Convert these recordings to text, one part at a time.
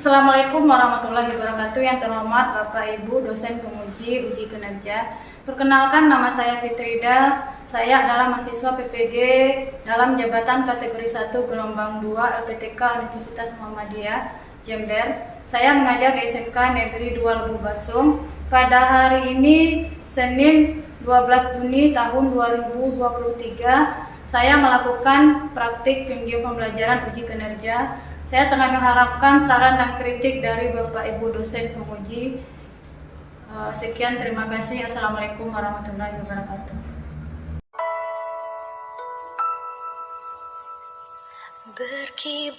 Assalamualaikum warahmatullahi wabarakatuh. Yang terhormat Bapak Ibu dosen penguji uji kinerja. Perkenalkan, nama saya Fitrida. Saya adalah mahasiswa PPG dalam jabatan kategori 1 gelombang 2 LPTK Universitas Muhammadiyah Jember. Saya mengajar di SMK Negeri 2 Lebu Basung. Pada hari ini Senin 12 Juni tahun 2023, saya melakukan praktik video pembelajaran uji kinerja. Saya sangat mengharapkan saran dan kritik dari Bapak Ibu dosen penguji. Sekian, terima kasih. Assalamualaikum warahmatullahi wabarakatuh. Berkibarlah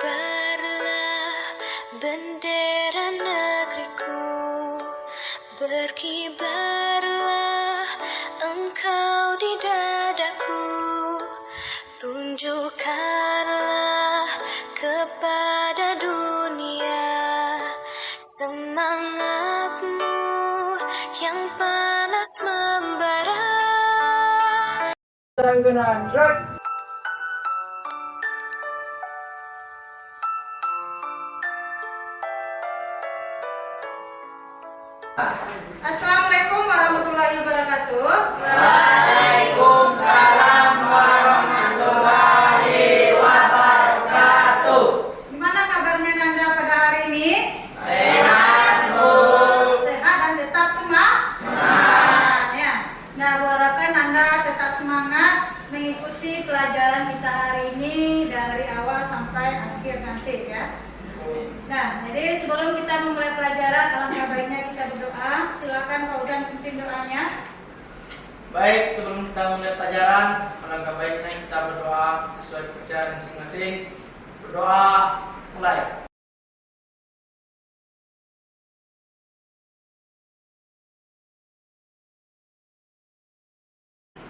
bendera negeriku, berkibarlah engkau di dadaku, tunjukkanlah kepada dunia semangatmu yang panas membara. Assalamualaikum warahmatullahi wabarakatuh. Waalaikumsalam warahmatullahi wabarakatuh. Gimana kabarnya Nanda pada hari ini? Sehat, Bu. Sehat dan tetap semangat. Ya. Nah, harapkan Nanda tetap semangat mengikuti pelajaran kita hari ini dari awal sampai akhir nanti ya. Nah, jadi sebelum kita memulai pelajaran, alangkah baiknya kita berdoa. Silakan Fauzan pimpin doanya. Baik, sebelum kita mulai pelajaran, alangkah baiknya kita berdoa sesuai kepercayaan masing-masing. Berdoa, mulai.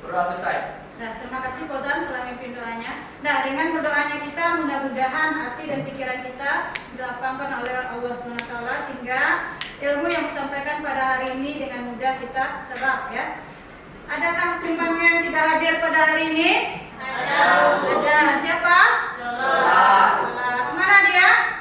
Berdoa selesai. Nah, terima kasih Fauzan telah memimpin doanya. Nah, dengan berdoanya kita, mudah-mudahan hati dan pikiran kita dilapangkan oleh Allah SWT sehingga ilmu yang disampaikan pada hari ini dengan mudah kita serap ya. Adakah timbangan yang tidak hadir pada hari ini? Ada. Siapa? Sholat. Kemana dia?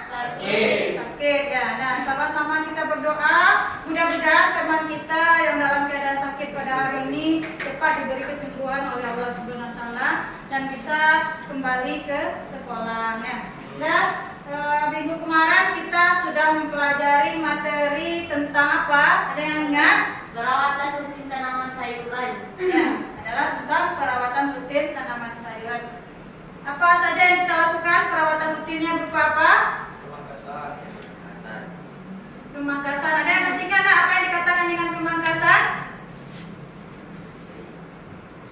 Sakit ya. Nah, sama-sama kita berdoa. Mudah-mudahan teman kita yang dalam keadaan sakit pada hari ini cepat diberi kesembuhan oleh Allah SWT dan bisa kembali ke sekolahnya. Dan minggu kemarin kita sudah mempelajari materi tentang apa? Ada yang ingat? Perawatan rutin tanaman sayuran. Ya, adalah tentang perawatan rutin tanaman sayuran. Apa saja yang kita lakukan? Perawatan rutinnya berupa apa? Pemangkasan. Ada yang masih ingat apa yang dikatakan dengan pemangkasan?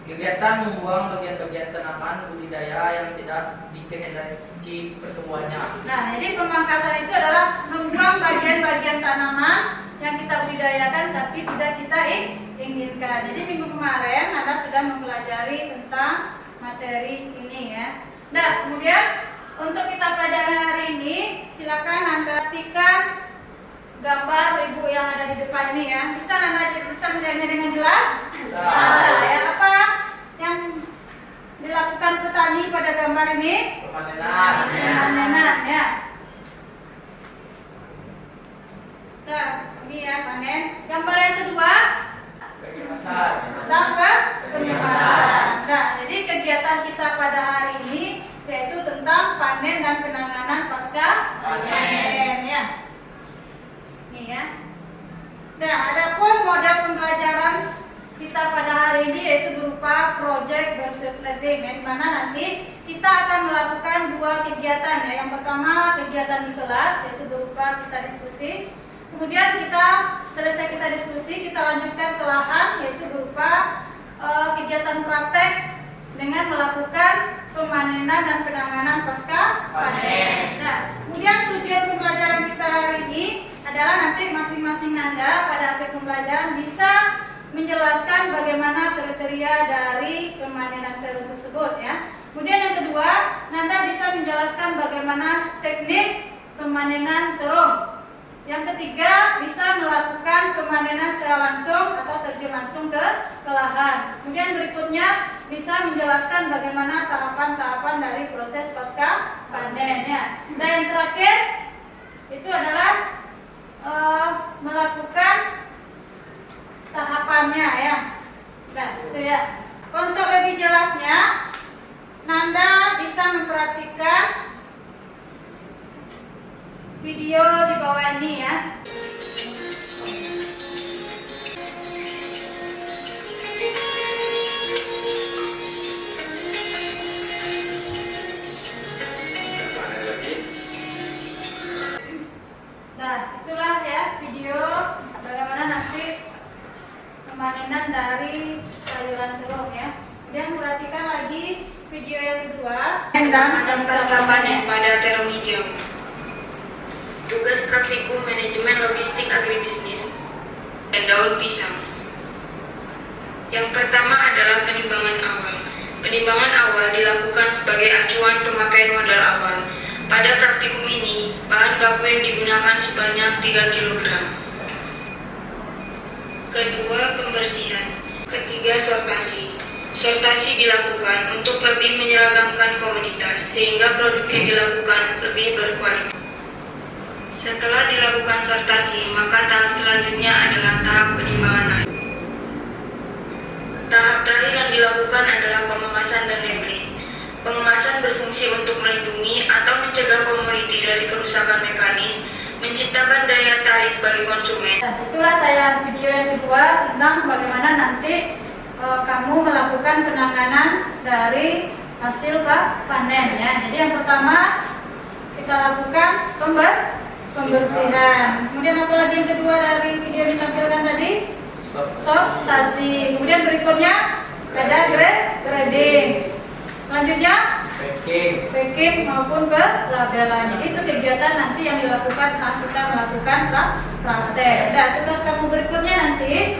Kegiatan membuang bagian-bagian tanaman budidaya yang tidak dikehendaki pertumbuhannya. Nah, jadi pemangkasan itu adalah membuang bagian-bagian tanaman yang kita budidayakan tapi tidak kita inginkan. Jadi minggu kemarin Anda sudah mempelajari tentang materi ini ya. Nah, kemudian untuk kita pelajari hari ini, silakan Anda perhatikan gambar ibu yang ada di depan ini ya. Bisa Anda melihatnya dengan jelas? Bisa. Ya. Apa yang dilakukan petani pada gambar ini? Pemanenan ya. Nah, ini ya panen. Gambar yang kedua, Bagi pasar. tangkap penyebaran. Nah, jadi kegiatan kita pada hari ini yaitu tentang panen dan penanganan pasca panen ya. Nih ya. Nah, adapun model pembelajaran kita pada hari ini yaitu berupa project based learning, di mana nanti kita akan melakukan dua kegiatan ya. Yang pertama kegiatan di kelas yaitu berupa kita diskusi. Kemudian kita selesai kita diskusi, kita lanjutkan ke lahan yaitu berupa kegiatan praktek dengan melakukan pemanenan dan penanganan pasca panen. Nah, kemudian tujuan pembelajaran kita hari ini adalah nanti masing-masing Nanda pada akhir pembelajaran bisa menjelaskan bagaimana kriteria dari pemanenan terung tersebut ya. Kemudian yang kedua, Nanda bisa menjelaskan bagaimana teknik pemanenan terung. Yang ketiga, bisa melakukan pemanenan secara langsung atau terjun langsung ke lahan. Kemudian berikutnya bisa menjelaskan bagaimana tahapan-tahapan dari proses pasca panen ya. Dan yang terakhir, itu adalah melakukan tahapannya ya. Nah, itu ya. Untuk lebih jelasnya, Nanda bisa memperhatikan video di bawah ini ya. Nah, itulah ya video bagaimana nanti pemanenan dari sayuran terung ya. Kemudian perhatikan lagi video yang kedua. Dan pasca panen pada terung hijau. Tugas praktikum manajemen logistik agribisnis dan daun pisang. Yang pertama adalah penimbangan awal. Penimbangan awal dilakukan sebagai acuan pemakaian modal awal. Pada praktikum ini, bahan baku yang digunakan sebanyak 3 kg. Kedua, pembersihan. Ketiga, sortasi. Sortasi dilakukan untuk lebih menyeragamkan komunitas sehingga produk yang dilakukan lebih berkualitas. Setelah dilakukan sortasi, maka tahap selanjutnya adalah tahap penimbangan akhir. Tahap terakhir yang dilakukan adalah pengemasan dan labeling. Pengemasan berfungsi untuk melindungi atau mencegah komoditi dari kerusakan mekanis, menciptakan daya tarik bagi konsumen. Nah, itulah tayangan video yang kedua tentang bagaimana nanti kamu melakukan penanganan dari hasil panen ya. Jadi yang pertama kita lakukan pembersihan. Kemudian apa lagi yang kedua dari video yang ditampilkan tadi? Sortasi. Kemudian berikutnya ada grading. Selanjutnya packing maupun pelabelan. Jadi itu kegiatan nanti yang dilakukan saat kita melakukan praktek. Dan tugas kamu berikutnya nanti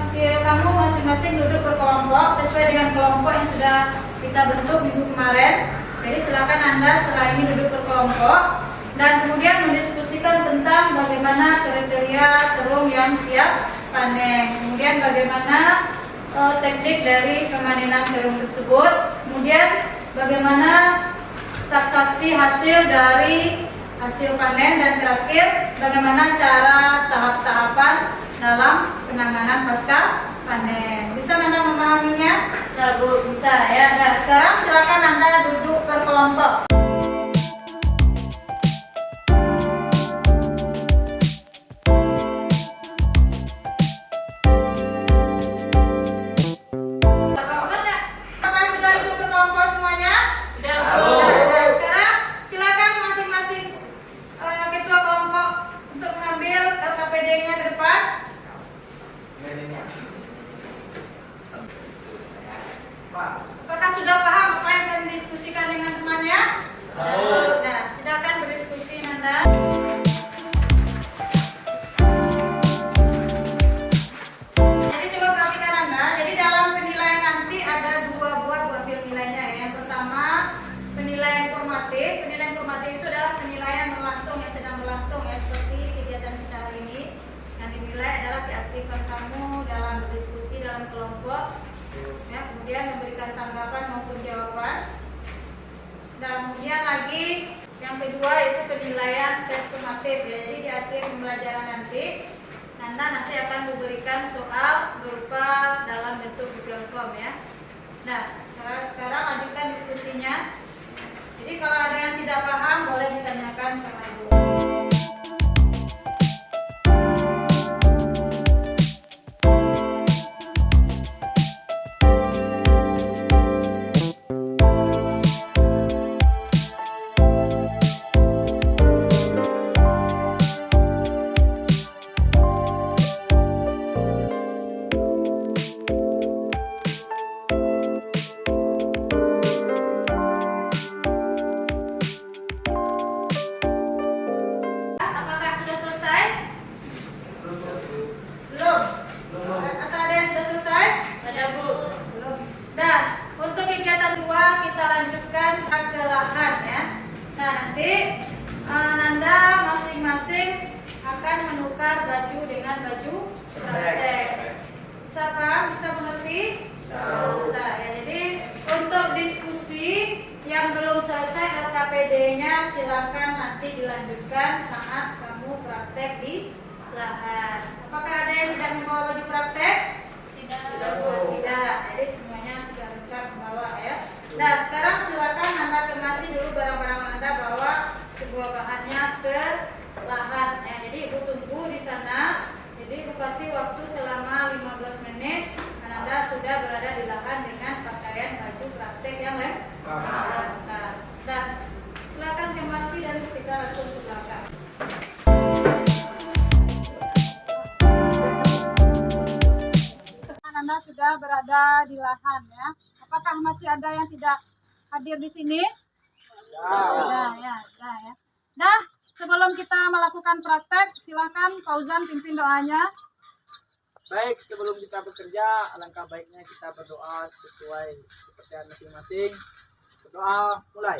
kamu masing-masing duduk berkelompok sesuai dengan kelompok yang sudah kita bentuk minggu kemarin. Jadi silakan Anda setelah ini duduk berkelompok dan kemudian mendiskusikan tentang bagaimana kriteria terung yang siap panen. Kemudian bagaimana teknik dari pemanenan terung tersebut, kemudian bagaimana taksasi hasil dari hasil panen, dan terakhir bagaimana cara tahap-tahapan dalam penanganan pasca panen. Bisa Anda memahaminya? Bisa Bu. Bisa ya. Nah, sekarang silakan Anda duduk berkelompok. Apakah sudah paham apa yang akan didiskusikan dengan temannya? Nah, silakan berdiskusi Nanda. Jadi coba perhatikan Nanda. Jadi dalam penilaian nanti ada dua buah nilainya ya. Yang pertama penilaian formatif. Penilaian formatif itu adalah penilaian berlangsung yang sedang berlangsung ya, seperti kegiatan kita hari ini. Yang dinilai adalah keaktifan kamu dalam berdiskusi dalam kelompok. Ya, kemudian memberikan tanggapan maupun jawaban. Dan kemudian lagi yang kedua itu penilaian tes formatif ya. Jadi di akhir pembelajaran nanti nanti akan memberikan soal berupa dalam bentuk Google Form ya. Nah, sekarang lanjutkan diskusinya. Jadi kalau ada yang tidak paham boleh ditanyakan sama Ibu. Ke lahan ya. Nah, nanti Nanda masing-masing akan menukar baju dengan baju praktek. Bisa paham? Bisa mengerti? Bisa ya. Jadi untuk diskusi yang belum selesai LKPD-nya silakan nanti dilanjutkan saat kamu praktek di lahan. Apakah ada yang tidak membawa baju praktek? Tidak. Tidak. Jadi semuanya sudah lengkap membawa ya. Nah, sekarang silakan Anda kemasi dulu barang-barang Anda, bawa sebuah bahannya ke lahan ya. Jadi Ibu tunggu di sana. Jadi Ibu kasih waktu selama 15 menit dan Anda sudah berada di lahan dengan pakaian baju praktek yang lengkap. Dan silakan kemasi dan kita langsung ke belakang. Anda sudah berada di lahan ya. Apakah masih ada yang tidak hadir di sini? Ya. Nah, sebelum kita melakukan praktek, silakan Fauzan pimpin doanya. Baik, sebelum kita bekerja, alangkah baiknya kita berdoa sesuai kepercayaan masing-masing. Berdoa mulai.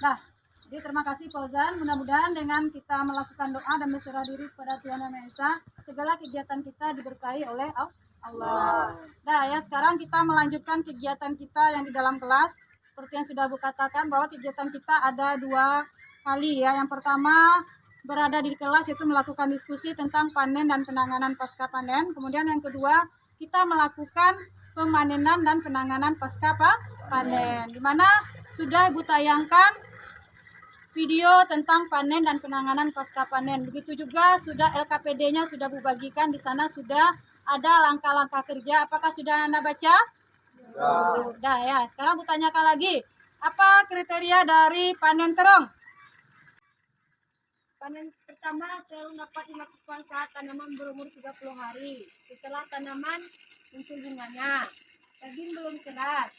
Nah, jadi terima kasih Fauzan. Mudah-mudahan dengan kita melakukan doa dan berserah diri kepada Tuhan Yang Maha Esa, segala kegiatan kita diberkahi oleh Allah. Nah ya, sekarang kita melanjutkan kegiatan kita yang di dalam kelas. Seperti yang sudah Bu katakan bahwa kegiatan kita ada 2 kali ya. Yang pertama berada di kelas yaitu melakukan diskusi tentang panen dan penanganan pasca panen. Kemudian yang kedua kita melakukan pemanenan dan penanganan pasca panen. Di mana sudah Ibu tayangkan video tentang panen dan penanganan pasca panen. Begitu juga sudah LKPD-nya sudah Bu bagikan, di sana sudah ada langkah-langkah kerja. Apakah sudah Anda baca? Sudah ya. Sekarang Bu tanyakan lagi, apa kriteria dari panen terong? Panen pertama terung dapat dilakukan saat tanaman berumur 30 hari. Setelah tanaman muncul bunganya, daging belum keras,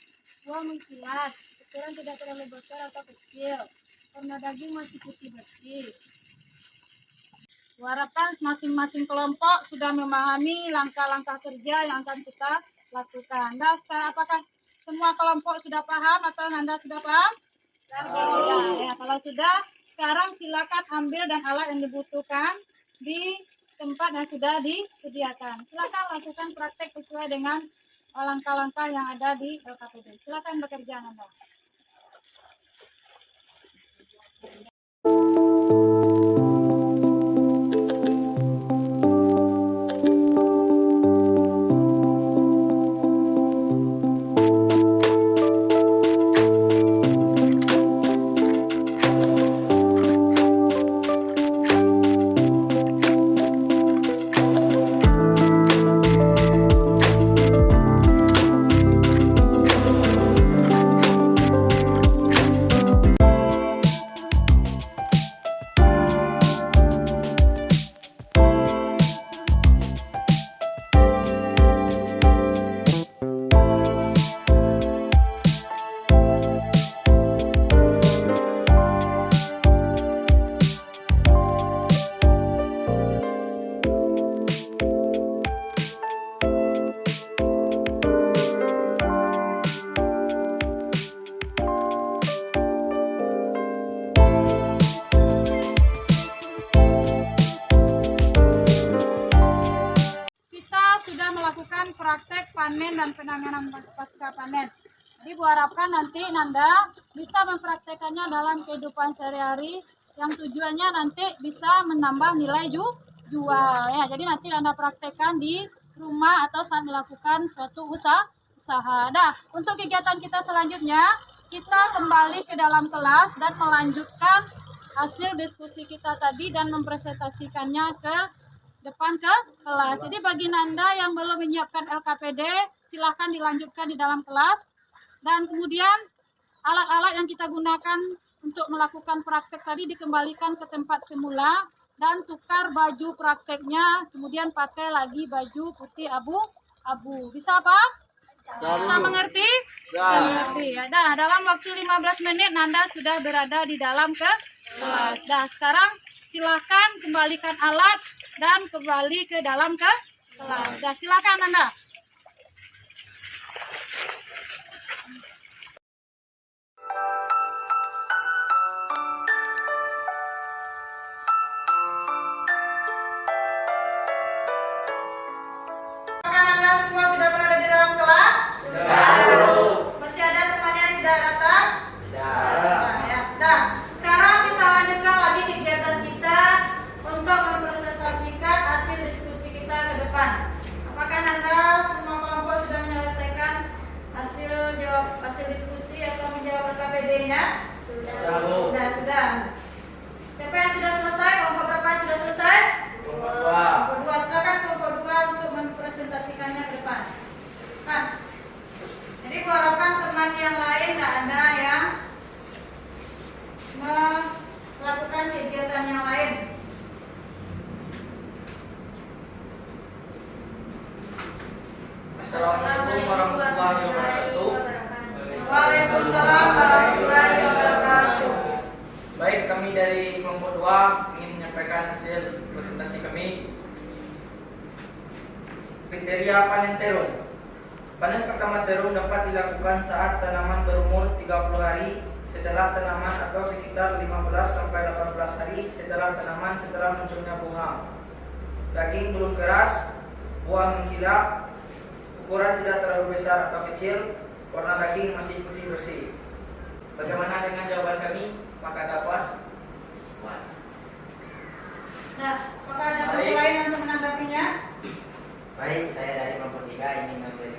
buah mengkilat, ukuran tidak terlalu besar atau kecil, warna daging masih putih bersih. Harapkan masing-masing kelompok sudah memahami langkah-langkah kerja yang akan kita lakukan. Nah, sekarang apakah semua kelompok sudah paham atau Anda sudah paham? Ya, kalau sudah, sekarang silakan ambil dan alat yang dibutuhkan di tempat yang sudah disediakan. Silakan lakukan praktek sesuai dengan langkah-langkah yang ada di LKPD. Silakan bekerja Anda. melakukan praktek panen dan penanganan pasca panen. Jadi Bu harapkan nanti Nanda bisa mempraktekannya dalam kehidupan sehari-hari yang tujuannya nanti bisa menambah nilai jual ya. Jadi nanti Nanda praktekkan di rumah atau saat melakukan suatu usaha. Nah, untuk kegiatan kita selanjutnya kita kembali ke dalam kelas dan melanjutkan hasil diskusi kita tadi dan mempresentasikannya ke depan ke kelas. Jadi bagi Nanda yang belum menyiapkan LKPD, silahkan dilanjutkan di dalam kelas. Dan kemudian alat-alat yang kita gunakan untuk melakukan praktek tadi dikembalikan ke tempat semula dan tukar baju prakteknya, kemudian pakai lagi baju putih abu-abu. Bisa apa? Bisa mengerti? Bisa mengerti ya. Nah, dalam waktu 15 menit Nanda sudah berada di dalam kelas. Nah, sekarang silakan kembalikan alat dan kembali ke dalam kelas. Nah, silakan Nanda. depan. Apakah Anda semua kelompok sudah menyelesaikan hasil diskusi atau menjawab KPD-nya? Sudah. Siapa yang sudah selesai? Kelompok berapa yang sudah selesai? Kelompok 2. Silakan kelompok 2 untuk mempresentasikannya ke depan. Kan? Jadi gua harapkan teman yang lain nggak ada yang melakukan kegiatan yang lain. Assalamualaikum warahmatullahi wabarakatuh. Waalaikumsalam warahmatullahi wabarakatuh. Baik, kami dari kelompok 2 ingin menyampaikan hasil presentasi kami. Kriteria panen terung. Panen pertama terung dapat dilakukan saat tanaman berumur 30 hari setelah tanaman atau sekitar 15 sampai 18 hari setelah tanaman setelah munculnya bunga. Daging belum keras, buah mengkilap, ukuran tidak terlalu besar atau kecil, warna daging masih putih bersih. Bagaimana dengan jawaban kami? Maka ada puas? Puas. Nah, apakah ada kelompok lain yang untuk menanggapinya? Baik, saya dari kelompok 3 ingin memberi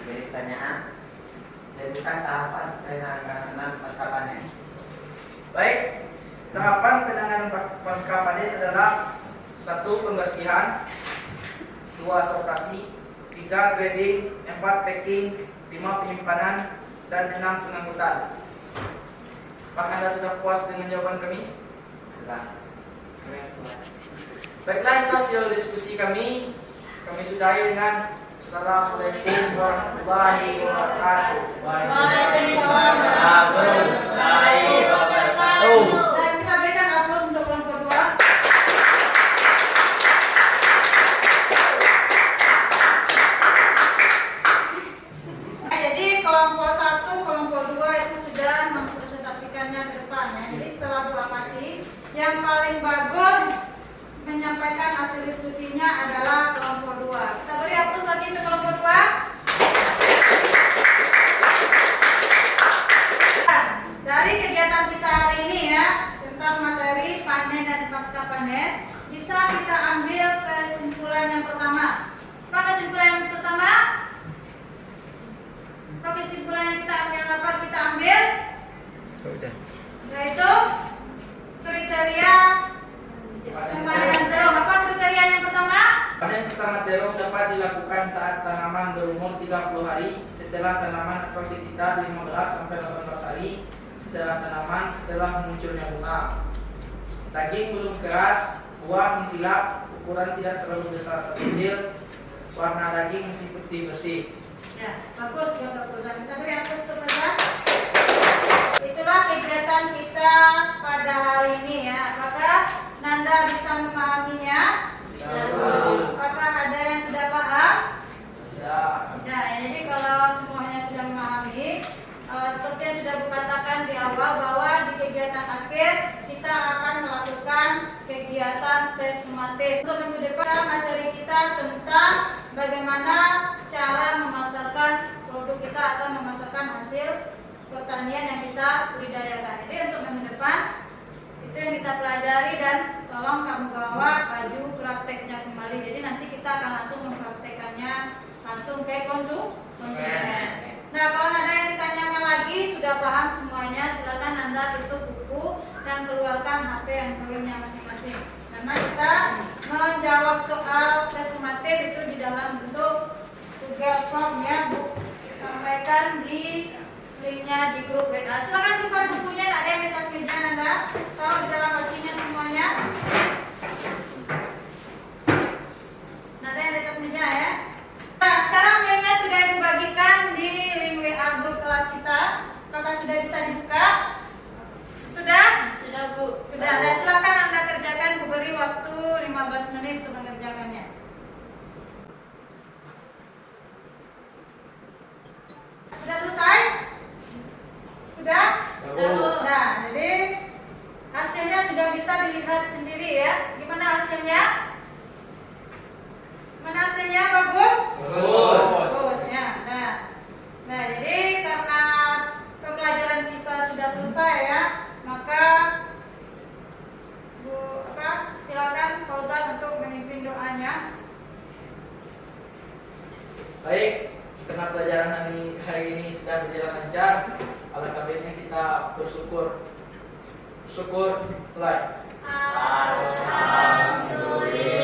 pertanyaan. Sebutkan tahapan penanganan pasca panen. Baik, tahapan penanganan pasca panen adalah 1. Pembersihan, 2. sortasi, 3. grading, 4. packing, 5. penyimpanan, dan 6. pengangkutan. Apakah Anda sudah puas dengan jawaban kami? Sudah. Baiklah, itu hasil diskusi kami. Kami sudahi dengan Assalamualaikum warahmatullahi wabarakatuh. Waalaikumsalam warahmatullahi wabarakatuh. Dan kita berikan aplaus untuk kelompok 2. Jadi kelompok 1, kelompok 2 itu sudah mempresentasikannya ke depan ya. Jadi setelah Bu amati, yang paling bagus menyampaikan hasil diskusinya adalah kelompok 2. Kita beri aplaus lagi untuk kelompok 2. Dari kegiatan kita hari ini ya, tentang materi panen dan pasca panen, bisa kita ambil kesimpulan yang pertama. Apa kesimpulan yang pertama? Apa kesimpulan yang dapat kita ambil? Yaitu kriteria pemanen terung. Apa kriteria yang pertama? Panen pertama terung dapat dilakukan saat tanaman berumur 30 hari setelah tanaman atau sekitar 15 sampai 18 hari setelah tanaman setelah munculnya bunga. Daging belum keras, buah mengkilap, ukuran tidak terlalu besar atau kecil, warna daging masih putih bersih. Ya, bagus, bagus. Kita beri aplaus untuk mereka. Itulah kegiatan kita pada hari ini ya. Apakah Nanda bisa memahaminya? Apakah ada yang tidak paham? Ya, jadi kalau semuanya sudah memahami, seperti yang sudah kukatakan di awal bahwa di kegiatan akhir kita akan melakukan kegiatan tes sumatif. Untuk minggu depan materi kita tentang bagaimana cara memasarkan produk kita atau memasarkan hasil pertanian yang kita budidayakan. Jadi untuk minggu depan itu yang kita pelajari dan tolong kamu bawa baju prakteknya kembali. Jadi nanti kita akan langsung mempraktekannya langsung ke konsumen. Nah, kalau ada yang ditanyakan lagi sudah paham semuanya, silakan Anda tutup buku dan keluarkan HP Android-nya masing-masing. Karena kita menjawab soal tes sumatif itu di dalam bentuk Google Form ya, Bu. Sampaikan di linknya di grup WA. Silakan simpan bukunya, ada yang di atas meja Anda. Tahu di dalam lacinya semuanya. Nah, ada yang di atas meja ya. Nah, sekarang linknya sudah Ibu bagikan di link WA grup kelas kita. Apakah sudah bisa dibuka? Sudah? Sudah, Bu. Sudah. Nah, silakan Anda kerjakan. Bu beri waktu 15 menit untuk mengerjakannya. Sudah selesai? Sudah? Nah, jadi hasilnya sudah bisa dilihat sendiri ya. Gimana hasilnya? Gimana hasilnya? Bagus? Bagus ya. Nah, jadi karena pembelajaran kita sudah selesai ya, maka silakan Fauzan Syukur like. Alhamdulillah.